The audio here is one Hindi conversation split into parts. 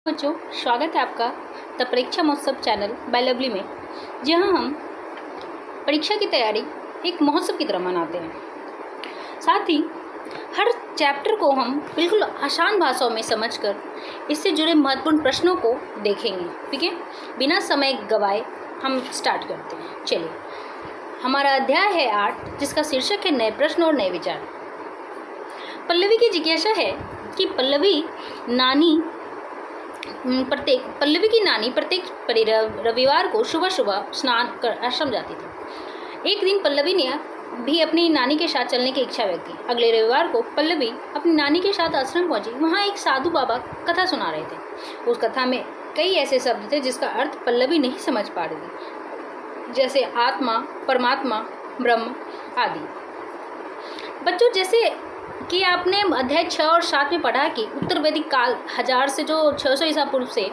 बच्चों, स्वागत है आपका द परीक्षा महोत्सव चैनल बाय लवली में, जहां हम परीक्षा की तैयारी एक महोत्सव की तरह मनाते हैं। साथ ही हर चैप्टर को हम बिल्कुल आसान भाषाओं में समझकर इससे जुड़े महत्वपूर्ण प्रश्नों को देखेंगे। ठीक है, बिना समय गवाए हम स्टार्ट करते हैं। चलिए, हमारा अध्याय है 8, जिसका शीर्षक है नए प्रश्न और नए विचार। पल्लवी की जिज्ञासा है कि पल्लवी की नानी प्रत्येक रविवार को सुबह सुबह स्नान कर आश्रम जाती थी। एक दिन पल्लवी ने भी अपनी नानी के साथ चलने की इच्छा व्यक्त की। अगले रविवार को पल्लवी अपनी नानी के साथ आश्रम पहुंची। वहां एक साधु बाबा कथा सुना रहे थे। उस कथा में कई ऐसे शब्द थे जिसका अर्थ पल्लवी नहीं समझ पा रही थी, जैसे आत्मा, परमात्मा, ब्रह्म आदि। बच्चों, जैसे कि आपने अध्याय 6 और 7 में पढ़ा कि उत्तर वैदिक काल 1000 से जो 600 ईसा पूर्व से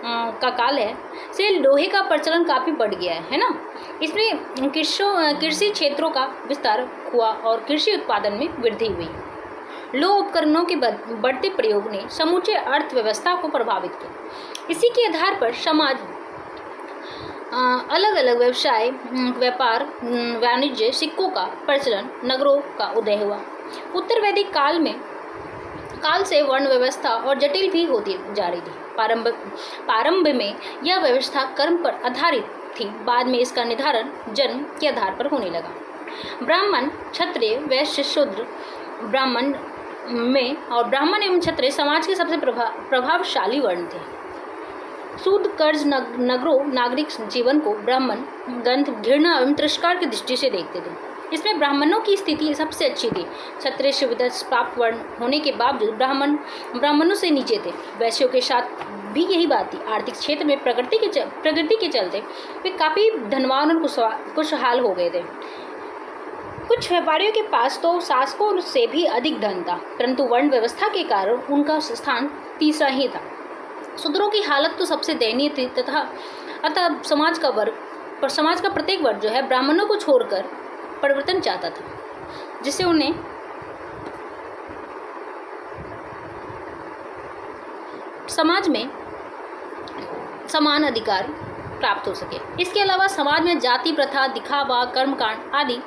का काल है, से लोहे का प्रचलन काफ़ी बढ़ गया है ना। इसमें कृषि क्षेत्रों का विस्तार हुआ और कृषि उत्पादन में वृद्धि हुई। लोह उपकरणों के बढ़ते प्रयोग ने समूचे अर्थव्यवस्था को प्रभावित किया। इसी के आधार पर समाज अलग अलग व्यवसाय, व्यापार, वाणिज्य, सिक्कों का प्रचलन, नगरों का उदय हुआ। उत्तर वैदिक काल से वर्ण व्यवस्था और जटिल भी होती जा रही थी। प्रारंभ में यह व्यवस्था कर्म पर आधारित थी, बाद में इसका निर्धारण जन्म के आधार पर होने लगा। ब्राह्मण, क्षत्रिय, वैश्य, शूद्र ब्राह्मण एवं क्षत्रिय समाज के सबसे प्रभावशाली वर्ण थे। सूद, कर्ज, नगरों नागरिक जीवन को ब्राह्मण गंध, घृणा एवं तिरस्कार की दृष्टि से देखते थे। इसमें ब्राह्मणों की स्थिति सबसे अच्छी थी। क्षत्रिय सुविधा प्राप्त वर्ण होने के बावजूद ब्राह्मणों से नीचे थे। वैश्यों के साथ भी यही बात थी। आर्थिक क्षेत्र में प्रगति के चलते वे काफ़ी धनवान और खुशहाल हो गए थे। कुछ व्यापारियों के पास तो शासकों से भी अधिक धन था, परंतु वर्ण व्यवस्था के कारण उनका स्थान तीसरा ही था। शूद्रों की हालत तो सबसे दयनीय थी अतः समाज का प्रत्येक वर्ग जो है ब्राह्मणों को छोड़कर परिवर्तन चाहता था, जिससे उन्हें समाज में समान अधिकार प्राप्त हो सके। इसके अलावा समाज में जाति प्रथा, दिखावा, कर्मकांड आदि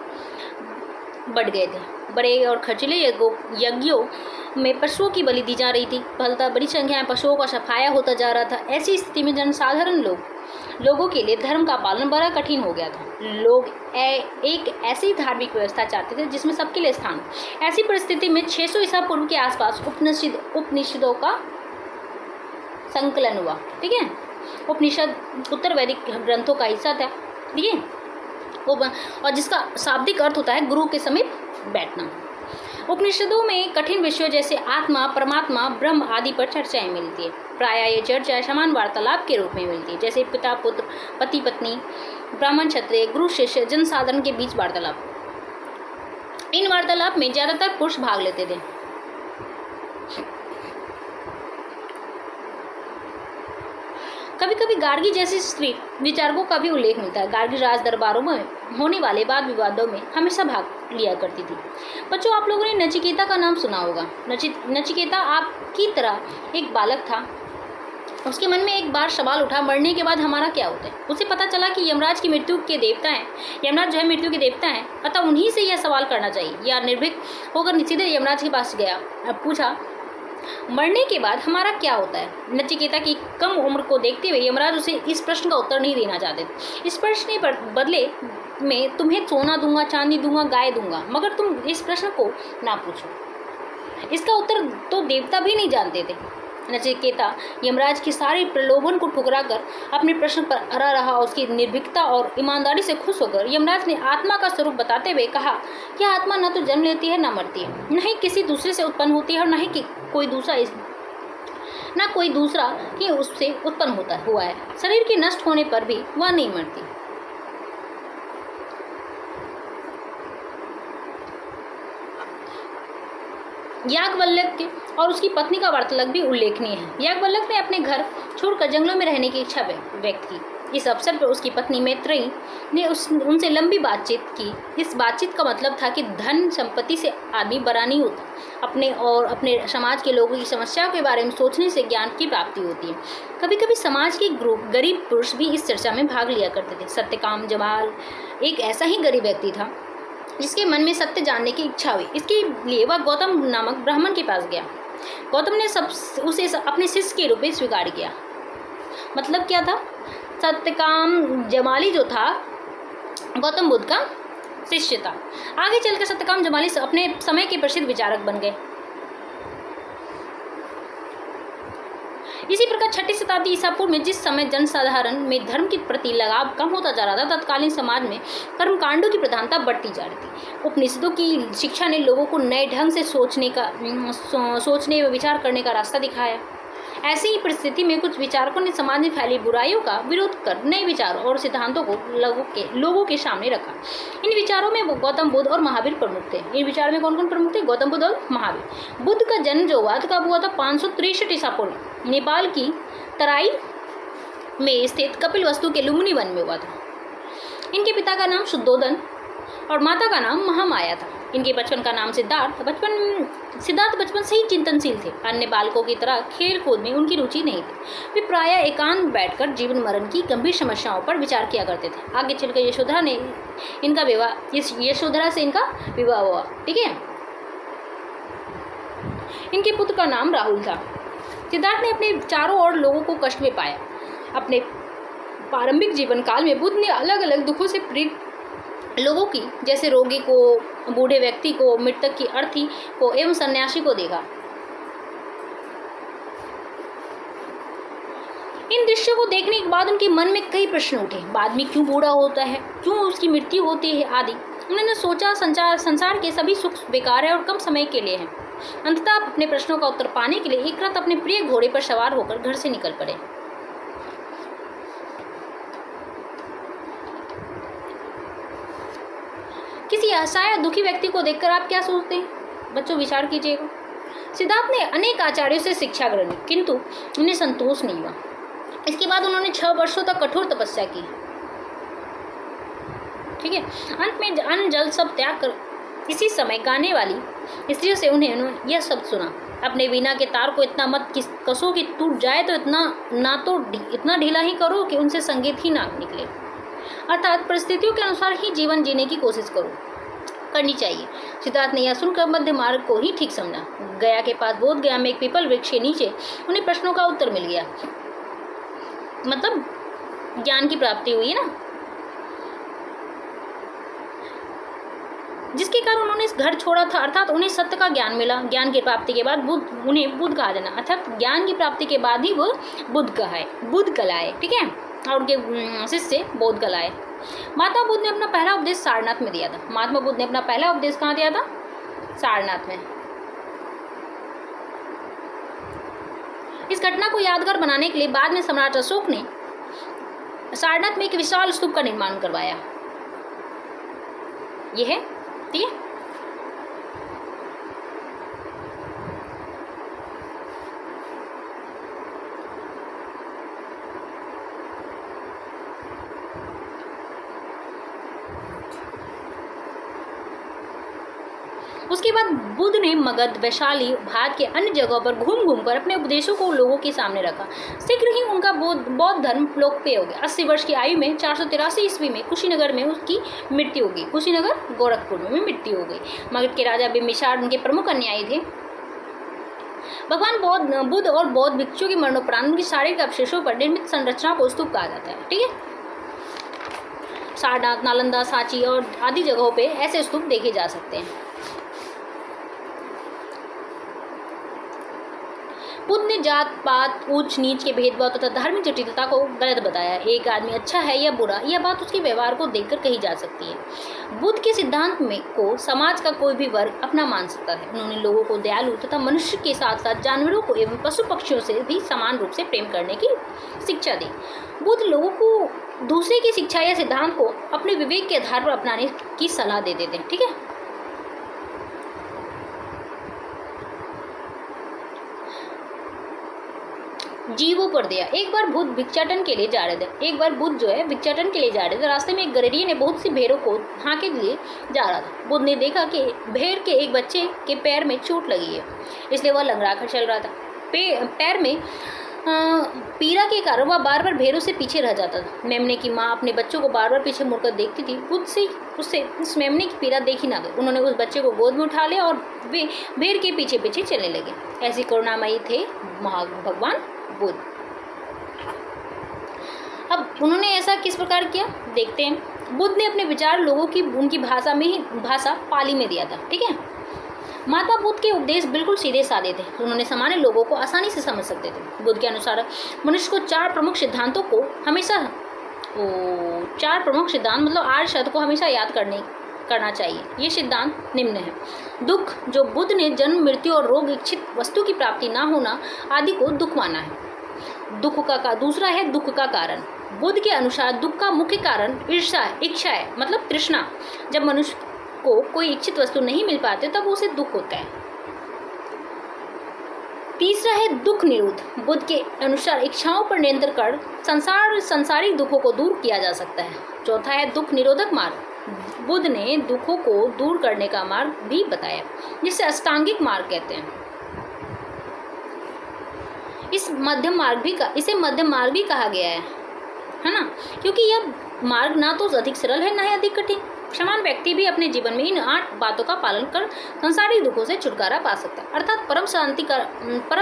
बढ़ गए थे। बड़े और खर्चीले यज्ञों में पशुओं की बलि दी जा रही थी। फलतः बड़ी संख्या में पशुओं का सफाया होता जा रहा था। ऐसी स्थिति में जनसाधारण लोगों के लिए धर्म का पालन बड़ा कठिन हो गया था। लोग एक ऐसी धार्मिक व्यवस्था चाहते थे जिसमें सबके लिए स्थान। ऐसी परिस्थिति में 600 ईसा पूर्व के आसपास उपनिषदों का संकलन हुआ। ठीक है, उपनिषद उत्तर वैदिक ग्रंथों का हिस्सा था। ठीक है, और जिसका शाब्दिक अर्थ होता है गुरु के समीप बैठना। उपनिषदों में कठिन विषयों जैसे आत्मा, परमात्मा, ब्रह्म आदि पर चर्चाएं मिलती है। प्रायः ये चर्चा समान वार्तालाप के रूप में मिलती है, जैसे पिता पुत्र, पति पत्नी, ब्राह्मण क्षत्रिय, गुरु शिष्य, जनसाधारण के बीच वार्तालाप। इन वार्तालाप में ज्यादातर पुरुष भाग लेते थे। कभी कभी गार्गी जैसी स्त्री विचारकों का भी उल्लेख मिलता है। गार्गी राज दरबारों में होने वाले वाद विवादों में हमेशा भाग लिया करती थी। बच्चों, आप लोगों ने नचिकेता का नाम सुना होगा। नचिकेता आपकी तरह एक बालक था। उसके मन में एक बार सवाल उठा, मरने के बाद हमारा क्या होता है। उसे पता चला कि यमराज की मृत्यु के देवता हैं। यमराज जो है मृत्यु के देवता हैं, अतः उन्हीं से यह सवाल करना चाहिए। या निर्भीक होकर सीधे यमराज के पास गया, पूछा, मरने के बाद हमारा क्या होता है। नचिकेता की कम उम्र को देखते हुए यमराज उसे इस प्रश्न का उत्तर नहीं देना चाहते। इस प्रश्न के बदले में तुम्हें सोना दूंगा, चांदी दूंगा, गाय दूंगा, मगर तुम इस प्रश्न को ना पूछो। इसका उत्तर तो देवता भी नहीं जानते थे। नचिकेता यमराज की सारी प्रलोभन को ठुकरा कर अपने प्रश्न पर अड़ा रहा। उसकी निर्भीकता और ईमानदारी से खुश होकर यमराज ने आत्मा का स्वरूप बताते हुए कहा कि आत्मा न तो जन्म लेती है, न मरती है, न ही किसी दूसरे से उत्पन्न होती है, और न ही कोई दूसरा ही उससे उत्पन्न हुआ है। शरीर के नष्ट होने पर भी वह नहीं मरती। याज्ञवल्क्य और उसकी पत्नी का वार्तालाप भी उल्लेखनीय है। याज्ञवल्क्य ने अपने घर छोड़कर जंगलों में रहने की इच्छा व्यक्त की। इस अवसर पर उसकी पत्नी मैत्रेयी ने उनसे लंबी बातचीत की। इस बातचीत का मतलब था कि धन संपत्ति से आदमी बड़ा नहीं होता, अपने और अपने समाज के लोगों की समस्याओं के बारे में सोचने से ज्ञान की प्राप्ति होती है। कभी कभी समाज के गरीब पुरुष भी इस चर्चा में भाग लिया करते थे। सत्यकाम जमाल एक ऐसा ही गरीब व्यक्ति था जिसके मन में सत्य जानने की इच्छा हुई। इसके लिए वह गौतम नामक ब्राह्मण के पास गया। गौतम ने उसे अपने शिष्य के रूप में स्वीकार किया। मतलब क्या था? सत्यकाम जमाली जो था गौतम बुद्ध का शिष्य था। आगे चलकर सत्यकाम जमाली अपने समय के प्रसिद्ध विचारक बन गए। इसी प्रकार 6वीं शताब्दी ईसा पूर्व में जिस समय जनसाधारण में धर्म के प्रति लगाव कम होता जा रहा था, तत्कालीन समाज में कर्मकांडों की प्रधानता बढ़ती जा रही थी। उपनिषदों की शिक्षा ने लोगों को नए ढंग से सोचने व विचार करने का रास्ता दिखाया। ऐसी ही परिस्थिति में कुछ विचारकों ने समाज में फैली बुराइयों का विरोध कर नए विचारों और सिद्धांतों को लोगों के सामने रखा। इन विचारों में गौतम बुद्ध और महावीर प्रमुख थे। इन विचारों में कौन कौन प्रमुख थे? गौतम बुद्ध और महावीर। बुद्ध का जन्म जो हुआ कब हुआ था? 563 ईसा पूर्व नेपाल की तराई में स्थित कपिलवस्तु के लुम्बिनी वन में हुआ था। इनके पिता का नाम शुद्धोदन और माता का नाम महामाया था। इनके बचपन का नाम सिद्धार्थ बचपन से ही चिंतनशील थे। अन्य बालकों की तरह खेल कूद में उनकी रुचि नहीं थी। वे प्रायः एकांत बैठकर जीवन मरण की गंभीर समस्याओं पर विचार किया करते थे। आगे चलकर यशोधरा से इनका विवाह हुआ। ठीक है। इनके पुत्र का नाम राहुल था। सिद्धार्थ ने अपने चारों ओर लोगों को कष्ट में पाया। अपने प्रारंभिक जीवन काल में बुद्ध ने अलग अलग दुखों से पीड़ित लोगों की, जैसे रोगी को, बूढ़े व्यक्ति को, मृतक की अर्थी को एवं सन्यासी को देखा। इन दृश्यों को देखने के बाद उनके मन में कई प्रश्न उठे। आदमी क्यों बूढ़ा होता है, क्यों उसकी मृत्यु होती है आदि। उन्होंने सोचा संसार के सभी सुख बेकार है और कम समय के लिए हैं। अंततः अपने प्रश्नों का उत्तर पाने के लिए एक रात अपने प्रिय घोड़े पर सवार होकर घर से निकल पड़े। किसी असहाय दुखी व्यक्ति को देखकर आप क्या सोचते हैं? बच्चों, विचार कीजिएगा। सिद्धार्थ ने अनेक आचार्यों से शिक्षा ग्रहण की, किंतु उन्हें संतोष नहीं हुआ। इसके बाद उन्होंने 6 वर्षों तक कठोर तपस्या की। ठीक है। अंत में अन्न जल सब त्याग कर इसी समय गाने वाली स्त्रियों से उन्होंने यह शब्द सुना, अपने वीणा के तार को इतना मत कसो कि टूट जाए, तो इतना ढीला ही करो कि उनसे संगीत ही ना निकले। अर्थात परिस्थितियों के अनुसार ही जीवन जीने की कोशिश करनी चाहिए। सिद्धार्थ ने यह सुनकर मध्य मार्ग को ही ठीक समझा। गया के पास बोध गया में एक पीपल वृक्ष के नीचे उन्हें प्रश्नों का उत्तर मिल गया। मतलब ज्ञान की प्राप्ति हुई है ना, जिसके कारण उन्होंने इस घर छोड़ा था। अर्थात उन्हें सत्य का ज्ञान मिला। ज्ञान की प्राप्ति के बाद उन्हें बुद्ध कहा जाना, अर्थात ज्ञान की प्राप्ति के बाद ही वो बुद्ध कहलाए। ठीक है। और उनके शिष्य बौद्ध कहलाए। महात्मा बुद्ध ने अपना पहला उपदेश सारनाथ में दिया था। महात्मा बुद्ध ने अपना पहला उपदेश कहाँ दिया था? सारनाथ में। इस घटना को यादगार बनाने के लिए बाद में सम्राट अशोक ने सारनाथ में एक विशाल स्तूप का निर्माण करवाया। यह है, ठीक है। उसके बाद बुद्ध ने मगध, वैशाली, भारत के अन्य जगहों पर घूम कर अपने उपदेशों को लोगों के सामने रखा। शीघ्र ही उनका बौद्ध धर्म लोकप्रिय हो गया। 80 वर्ष की आयु में 483 ईस्वी में कुशीनगर में उसकी मृत्यु हो गई। कुशीनगर गोरखपुर में मृत्यु हो गई। मगध के राजा बिम्बिसार उनके प्रमुख अनुयायी थे। भगवान बुद्ध और बौद्ध भिक्षुओं के मरणोपरांत उनकी शारीरिक अवशेषों पर निर्मित संरचना को स्तूप कहा जाता है। ठीक है। सारनाथ, नालंदा, सांची और आदि जगहों पे ऐसे स्तूप देखे जा सकते हैं। बुद्ध ने जात पात, ऊंच नीच के भेदभाव तथा धार्मिक जटिलता को गलत बताया। एक आदमी अच्छा है या बुरा, यह बात उसके व्यवहार को देखकर कही जा सकती है। बुद्ध के सिद्धांत में को समाज का कोई भी वर्ग अपना मान सकता है। उन्होंने लोगों को दयालु तथा मनुष्य के साथ साथ जानवरों को एवं पशु पक्षियों से भी समान रूप से प्रेम करने की शिक्षा दी। बुद्ध लोगों को दूसरे की शिक्षा या सिद्धांत को अपने विवेक के आधार पर अपनाने की सलाह देते थे। ठीक है। जीवों पर दया। एक बार बुद्ध भिक्षाटन के लिए जा रहे थे। एक बार बुद्ध जो है भिक्षाटन के लिए जा रहे थे। रास्ते में एक गडरिये ने बहुत सी भेड़ों को हाँके लिए जा रहा था। बुद्ध ने देखा कि भेड़ के एक बच्चे के पैर में चोट लगी है, इसलिए वह लंगड़ा कर चल रहा था। पैर में पीड़ा के कारण वह बार बार भेड़ों से पीछे रह जाता था। मेमने की माँ अपने बच्चों को बार बार पीछे मुड़कर देखती थी। बुद्ध से उससे उस मेमने की पीड़ा देखी ना गई। उन्होंने उस बच्चे को गोद में उठा लिया और वे भेड़ के पीछे पीछे चलने लगे। ऐसी करुणामयी थे भगवान बुद्ध। अब उन्होंने ऐसा किस प्रकार किया देखते हैं। बुद्ध ने अपने विचार लोगों की उनकी भाषा पाली में दिया था। ठीक है, माता बुद्ध के उपदेश बिल्कुल सीधे साधे थे। उन्होंने सामान्य लोगों को आसानी से समझ सकते थे। बुद्ध के अनुसार मनुष्य को चार प्रमुख सिद्धांत मतलब 8 शब्द को हमेशा याद करना चाहिए। ये सिद्धांत निम्न है। दुख, जो बुद्ध ने जन्म, मृत्यु और रोग, इच्छित वस्तु की प्राप्ति ना होना आदि को दुख माना है। दूसरा है दुख का कारण। बुद्ध के अनुसार दुख का मुख्य कारण ईर्ष्या इच्छा है, मतलब तृष्णा। जब मनुष्य को कोई इच्छित वस्तु नहीं मिल पाते तब उसे दुख होता है। तीसरा है दुख निरोध। बुद्ध के अनुसार इच्छाओं पर नियंत्रण कर संसारिक दुखों को दूर किया जा सकता है। चौथा है दुख निरोधक मार्ग। बुद्ध ने दुखों को दूर करने का मार्ग भी बताया, जिसे अष्टांगिक मार्ग कहते हैं। इसे मध्यम मार्ग भी कहा गया है ना, क्योंकि यह मार्ग ना तो अधिक सरल है ना ही अधिक कठिन। समान व्यक्ति भी अपने जीवन में इन 8 बातों का पालन कर संसारिक दुखों से छुटकारा पा सकता है, अर्थात परम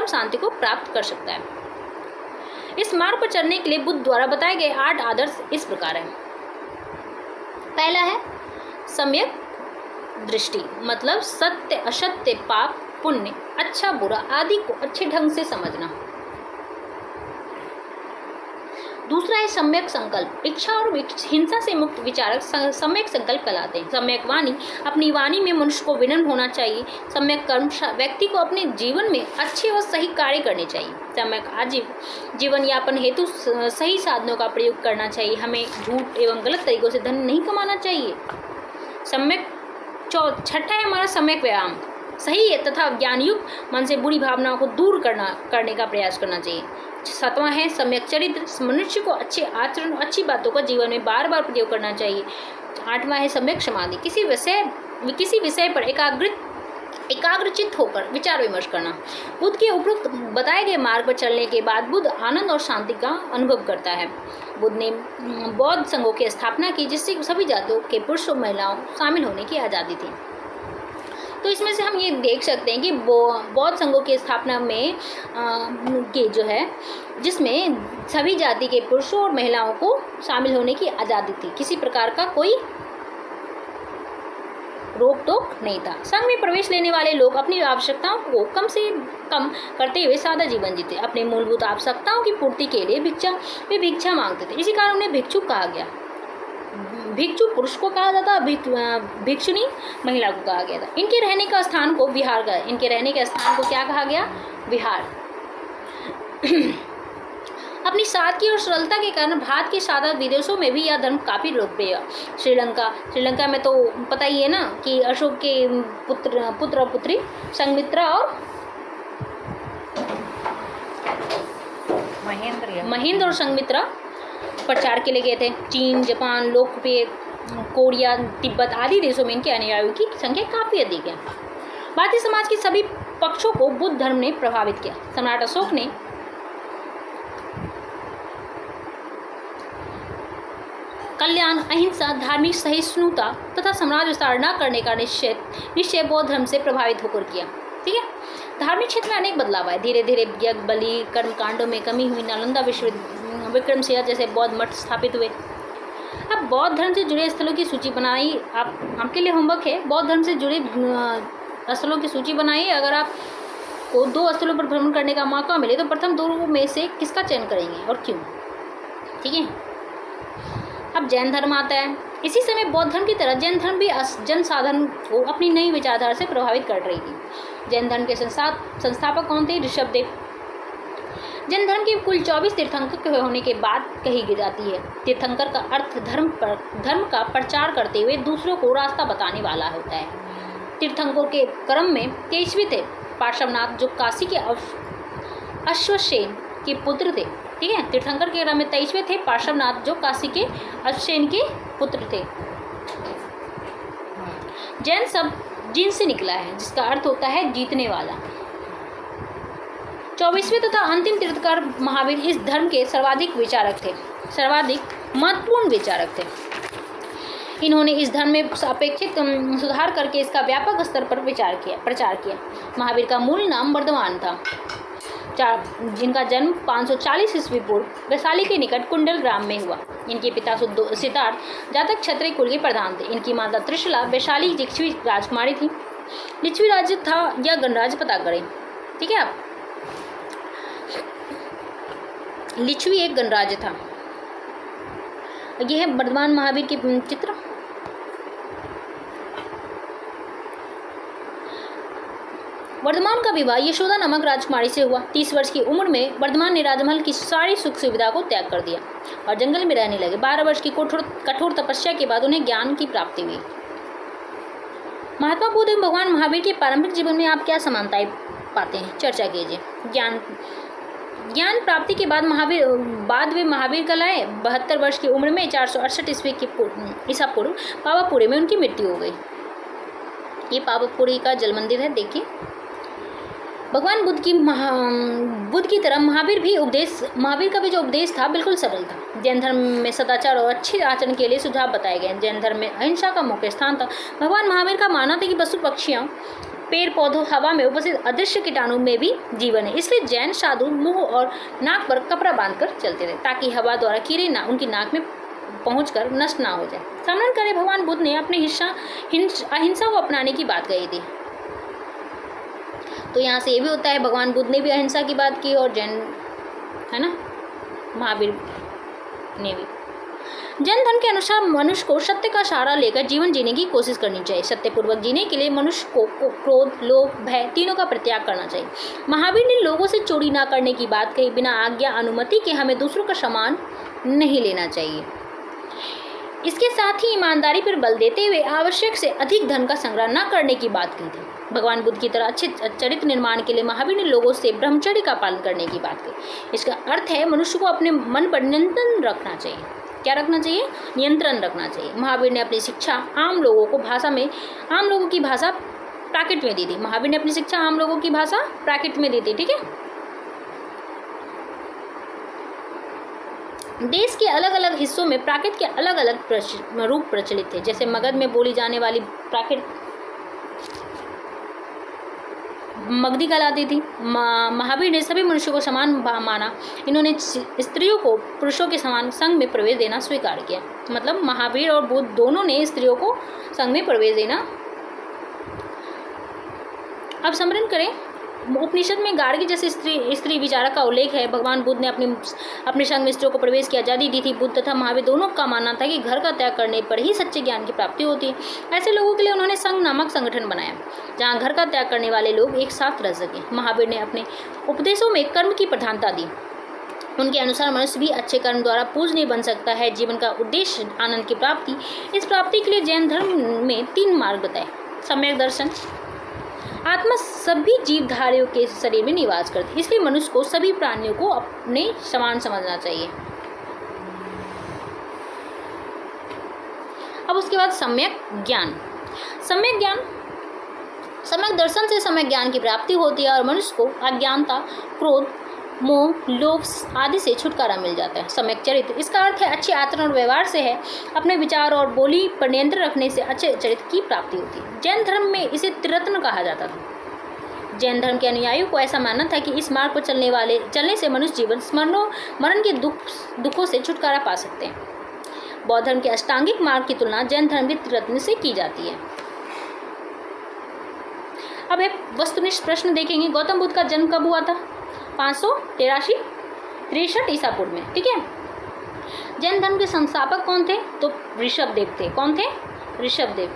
शांति को प्राप्त कर सकता है। इस मार्ग पर चलने के लिए बुद्ध द्वारा बताए गए 8 आदर्श इस प्रकार हैं। पहला है सम्यक दृष्टि, मतलब सत्य असत्य, पाप पुण्य, अच्छा बुरा आदि को अच्छे ढंग से समझना। दूसरा है सम्यक संकल्प। इच्छा और हिंसा से मुक्त विचारक सम्यक संकल्प कहलाते हैं। सम्यक वाणी, अपनी वाणी में मनुष्य को विनम्र होना चाहिए। सम्यक कर्म, व्यक्ति को अपने जीवन में अच्छे और सही कार्य करने चाहिए। सम्यक जीवन यापन हेतु सही साधनों का प्रयोग करना चाहिए। हमें झूठ एवं गलत तरीकों से धन नहीं कमाना चाहिए। छठा है हमारा सम्यक व्यायाम। सही है तथा ज्ञानयुक्त मन से बुरी भावनाओं को दूर करने का प्रयास करना चाहिए। 7वां है सम्यक चरित्र। मनुष्य को अच्छे आचरण, अच्छी बातों का जीवन में बार बार प्रयोग करना चाहिए। 8वां है सम्यक समाधि। किसी विषय पर एकाग्रचित्त होकर विचार विमर्श करना। बुद्ध के उपरोक्त बताए गए मार्ग पर चलने के बाद बुद्ध आनंद और शांति का अनुभव करता है। बुद्ध ने बौद्ध संघों की स्थापना की, जिससे सभी जातियों के पुरुष और महिलाओं शामिल होने की आज़ादी थी। तो इसमें से हम ये देख सकते हैं कि बौद्ध संघों की स्थापना में जो है, जिसमें सभी जाति के पुरुषों और महिलाओं को शामिल होने की आज़ादी थी। किसी प्रकार का कोई रोक टोक नहीं था। संघ में प्रवेश लेने वाले लोग अपनी आवश्यकताओं को कम से कम करते हुए सादा जीवन जीते। अपनी मूलभूत आवश्यकताओं की पूर्ति के लिए वे भिक्षा मांगते थे। इसी कारण उन्हें भिक्षुक कहा गया। भिक्षु पुरुष को कहा जाता, भिक्षुणी महिला को कहा गया था। इनके रहने का स्थान को विहार का, इनके रहने के स्थान को क्या कहा गया? विहार। अपनी सादगी और सरलता के कारण भारत के सादा विदेशों में भी यह धर्म काफ़ी लोकप्रिय है। श्रीलंका में तो पता ही है ना कि अशोक के पुत्र और पुत्री संघमित्रा और महेंद्र और संघमित्रा प्रचार के लिए गए थे। चीन, जापान, लोकप्रिय कोरिया, तिब्बत आदि देशों में इनके अनुयायियों की संख्या काफ़ी अधिक है। भारतीय समाज के सभी पक्षों को बुद्ध धर्म ने प्रभावित किया। सम्राट अशोक ने कल्याण, अहिंसा, धार्मिक सहिष्णुता तथा साम्राज्य विस्तार न करने का निश्चय बौद्ध धर्म से प्रभावित होकर किया। ठीक है, धार्मिक क्षेत्र में अनेक बदलाव आए। धीरे धीरे यज्ञ, बलि, कर्मकांडों में कमी हुई। नालंदा विक्रमशिला जैसे बौद्ध मठ स्थापित हुए। अब बौद्ध धर्म से जुड़े स्थलों की सूची बनाई। आपके लिए होमवर्क है, बौद्ध धर्म से जुड़े स्थलों की सूची बनाइए। अगर आपको 2 स्थलों पर भ्रमण करने का मौका मिले तो प्रथम 2 में से किसका चयन करेंगे और क्यों? ठीक है, अब जैन धर्म आता है। इसी समय बौद्ध धर्म की तरह जैन धर्म भी जनसाधारण को अपनी नई विचारधारा से प्रभावित कर रही थी। जैन धर्म के संस्थापक कौन थे? ऋषभदेव। जैन धर्म के कुल 24 तीर्थंकर होने के बाद कही जाती है। तीर्थंकर का अर्थ धर्म का प्रचार करते हुए दूसरों को रास्ता बताने वाला होता है। तीर्थंकरों के क्रम में 23वें थे पार्श्वनाथ, जो काशी के अश्वसेन के पुत्र थे। ठीक है, तीर्थंकर के क्रम में 23वें थे पार्श्वनाथ, जो काशी के अश्वसेन के पुत्र थे। जैन शब्द जिन से निकला है, जिसका अर्थ होता है जीतने वाला। 24वें तथा अंतिम तीर्थंकर महावीर इस धर्म के सर्वाधिक विचारक थे, सर्वाधिक महत्वपूर्ण विचारक थे। इन्होंने इस धर्म में अपेक्षित सुधार करके इसका व्यापक स्तर पर प्रचार किया। महावीर का मूल नाम वर्धमान था, जिनका जन्म 540 ईस्वी पूर्व वैशाली के निकट कुंडल ग्राम में हुआ। इनके पिता सिद्धार्थ जातक क्षत्रिय कुल के प्रधान थे। इनकी माता त्रिशला वैशाली लिच्छवी राजकुमारी थी। लिच्छवी राज्य था या गणराज्य, पता करें। ठीक है, आप लिच्छवी एक गणराज्य था। यह है वर्धमान महावीर के चित्र। वर्धमान का विवाह यशोदा नामक राजकुमारी से हुआ। 30 वर्ष की उम्र में वर्धमान ने राजमहल की सारी सुख सुविधा को त्याग कर दिया और जंगल में रहने लगे। 12 वर्ष की कठोर तपस्या के बाद उन्हें ज्ञान की प्राप्ति हुई। महात्मा बुद्ध एवं भगवान महावीर के पारंपरिक जीवन में आप क्या समानताएं पाते हैं, चर्चा कीजिए। ज्ञान प्राप्ति के बाद वे महावीर कहलाए। 72 वर्ष की उम्र में 468 ईसा पूर्व पावापुरी में उनकी मृत्यु हो गई। ये पावापुरी का जल मंदिर है, देखिए। भगवान बुद्ध की तरह महावीर का भी जो उपदेश था बिल्कुल सरल था। जैन धर्म में सदाचार और अच्छे आचरण के लिए सुझाव बताए गए। जैन धर्म में अहिंसा का मुख्य स्थान था। भगवान महावीर का मानना था कि पशु पक्षियों, पेड़ पौधों, हवा में उपस्थित अदृश्य कीटाणु में भी जीवन है। इसलिए जैन साधु मुंह और नाक पर कपड़ा बांधकर चलते थे, ताकि हवा द्वारा कीड़े उनकी नाक में पहुंचकर नष्ट ना हो जाए। स्मरण करें, भगवान बुद्ध ने अपने अहिंसा को अपनाने की बात कही थी। तो यहाँ से ये भी होता है, भगवान बुद्ध ने भी अहिंसा की बात की और जैन, है ना, महावीर ने भी। जैन धर्म के अनुसार मनुष्य को सत्य का सहारा लेकर जीवन जीने की कोशिश करनी चाहिए। सत्यपूर्वक जीने के लिए मनुष्य को क्रोध, लोभ, भय तीनों का परित्याग करना चाहिए। महावीर ने लोगों से चोरी ना करने की बात कही। बिना आज्ञा अनुमति के हमें दूसरों का सामान नहीं लेना चाहिए। इसके साथ ही ईमानदारी पर बल देते हुए आवश्यक से अधिक धन का संग्रह न करने की बात कही थी। भगवान बुद्ध की तरह अच्छे चरित्र निर्माण के लिए महावीर ने लोगों से ब्रह्मचर्य का पालन करने की बात कही। इसका अर्थ है मनुष्य को अपने मन पर नियंत्रण रखना चाहिए। क्या रखना चाहिए? नियंत्रण रखना चाहिए। महावीर ने अपनी शिक्षा आम लोगों की भाषा प्राकृत में दी थी। महावीर ने अपनी शिक्षा आम लोगों की भाषा प्राकृत में दी थी। ठीक है, देश के अलग अलग हिस्सों में प्राकृत के अलग अलग रूप प्रचलित थे। जैसे मगध में बोली जाने वाली प्राकृत मगधी कहलाती थी। महावीर ने सभी मनुष्यों को समान माना। इन्होंने स्त्रियों को पुरुषों के समान संघ में प्रवेश देना स्वीकार किया। मतलब महावीर और बुद्ध दोनों ने स्त्रियों को संघ में प्रवेश देना। अब स्मरण करें, उपनिषद में गार्गी जैसे स्त्री विचारक का उल्लेख है। भगवान बुद्ध ने अपने संघ में स्त्रियों को प्रवेश की आज़ादी दी थी। बुद्ध तथा महावीर दोनों का मानना था कि घर का त्याग करने पर ही सच्चे ज्ञान की प्राप्ति होती है। ऐसे लोगों के लिए उन्होंने संघ नामक संगठन बनाया, जहाँ घर का त्याग करने वाले लोग एक साथ रह सकें। महावीर ने अपने उपदेशों में कर्म की प्रधानता दी। उनके अनुसार मनुष्य भी अच्छे कर्म द्वारा पूजनीय बन सकता है। जीवन का उद्देश्य आनंद की प्राप्ति। इस प्राप्ति के लिए जैन धर्म में 3 मार्ग बताए। सम्यक दर्शन। आत्मा सभी जीवधारियों के शरीर में निवास करती है, इसलिए मनुष्य को सभी प्राणियों को अपने समान समझना चाहिए। अब उसके बाद सम्यक ज्ञान। सम्यक दर्शन से सम्यक ज्ञान की प्राप्ति होती है और मनुष्य को अज्ञानता, क्रोध, मोह, लोभ आदि से छुटकारा मिल जाता है। सम्यक चरित्र, इसका अर्थ है अच्छे आचरण और व्यवहार से है। अपने विचार और बोली पर नियंत्रण रखने से अच्छे चरित्र की प्राप्ति होती है। जैन धर्म में इसे त्रिरत्न कहा जाता था। जैन धर्म के अनुयायियों को ऐसा मानना था कि इस मार्ग पर चलने से मनुष्य जीवन मरण के दुखों से छुटकारा पा सकते हैं। बौद्ध धर्म के अष्टांगिक मार्ग की तुलना जैन धर्म के त्रिरत्न से की जाती है। अब एक वस्तुनिष्ठ प्रश्न देखेंगे। गौतम बुद्ध का जन्म कब हुआ था? 583 ईसा पूर्व में। ठीक है। जैन धर्म के संस्थापक कौन थे? तो ऋषभदेव थे। कौन थे? ऋषभदेव।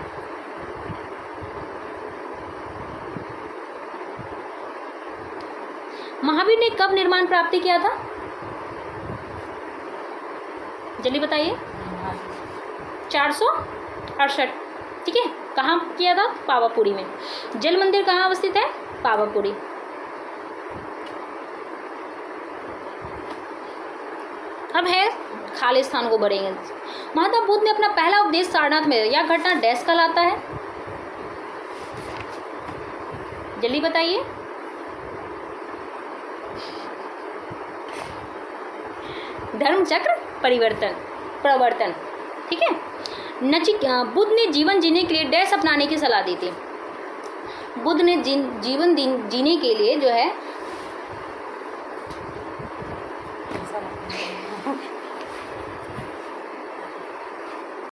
महावीर ने कब निर्माण प्राप्ति किया था? जल्दी बताइए। 468। ठीक है। कहाँ किया था? पावापुरी में। जल मंदिर कहाँ अवस्थित है? पावापुरी। अब है खालिस्तान को बढ़ेंगे। महात्मा बुद्ध ने अपना पहला उपदेश सारनाथ में, यह घटना डैश कहलाता है? जल्दी बताइए। धर्म चक्र प्रवर्तन। ठीक है। बुद्ध ने जीवन जीने के लिए डैश अपनाने की सलाह दी थी। बुद्ध ने जीवन जीने के लिए जो है